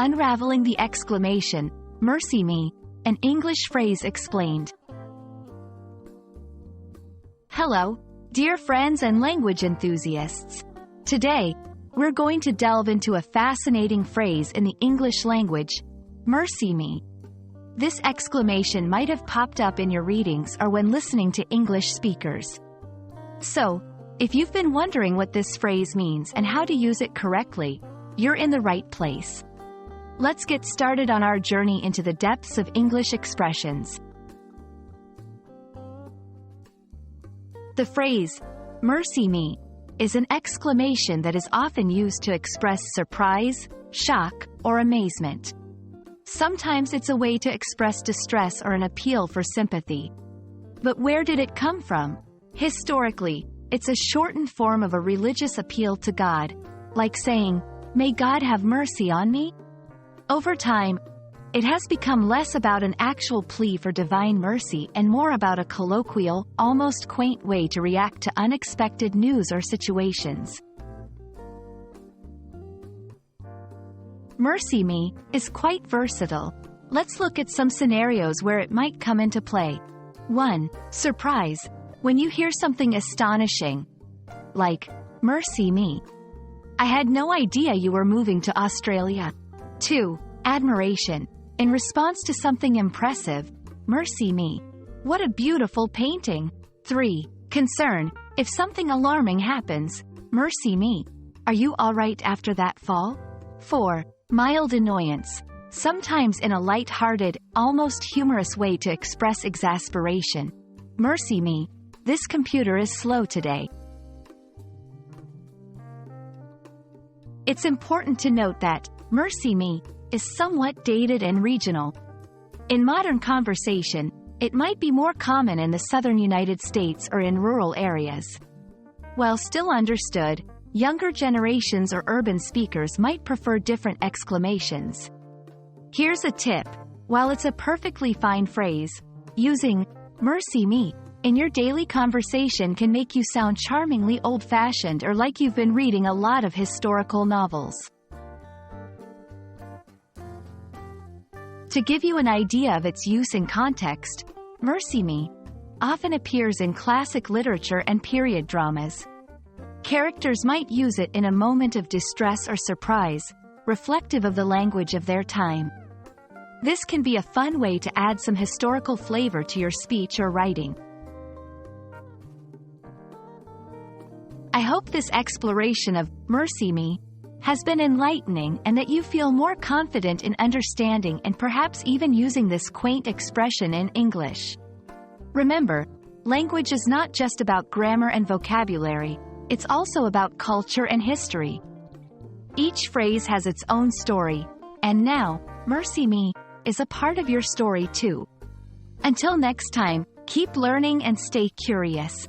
Unraveling the Exclamation, Mercy Me, an English Phrase Explained. Hello, dear friends and language enthusiasts. Today, we're going to delve into a fascinating phrase in the English language, mercy me. This exclamation might have popped up in your readings or when listening to English speakers. So, if you've been wondering what this phrase means and how to use it correctly, you're in the right place. Let's get started on our journey into the depths of English expressions. The phrase, mercy me, is an exclamation that is often used to express surprise, shock, or amazement. Sometimes it's a way to express distress or an appeal for sympathy. But where did it come from? Historically, it's a shortened form of a religious appeal to God, like saying, "May God have mercy on me?" Over time, it has become less about an actual plea for divine mercy and more about a colloquial, almost quaint way to react to unexpected news or situations. Mercy me is quite versatile. Let's look at some scenarios where it might come into play. 1. Surprise. When you hear something astonishing, like, mercy me, I had no idea you were moving to Australia. 2. Admiration. In response to something impressive, mercy me, what a beautiful painting. 3. Concern. If something alarming happens, mercy me, are you all right after that fall? 4. Mild annoyance. Sometimes in a light-hearted, almost humorous way to express exasperation. Mercy me, this computer is slow today. It's important to note that mercy me is somewhat dated and regional. In modern conversation, it might be more common in the southern United States or in rural areas. While still understood, younger generations or urban speakers might prefer different exclamations. Here's a tip. While it's a perfectly fine phrase, using mercy me in your daily conversation can make you sound charmingly old-fashioned or like you've been reading a lot of historical novels. To give you an idea of its use in context, mercy me often appears in classic literature and period dramas. Characters might use it in a moment of distress or surprise, reflective of the language of their time. This can be a fun way to add some historical flavor to your speech or writing. I hope this exploration of mercy me has been enlightening and that you feel more confident in understanding and perhaps even using this quaint expression in English. Remember, language is not just about grammar and vocabulary, it's also about culture and history. Each phrase has its own story, and now, mercy me is a part of your story too. Until next time, keep learning and stay curious.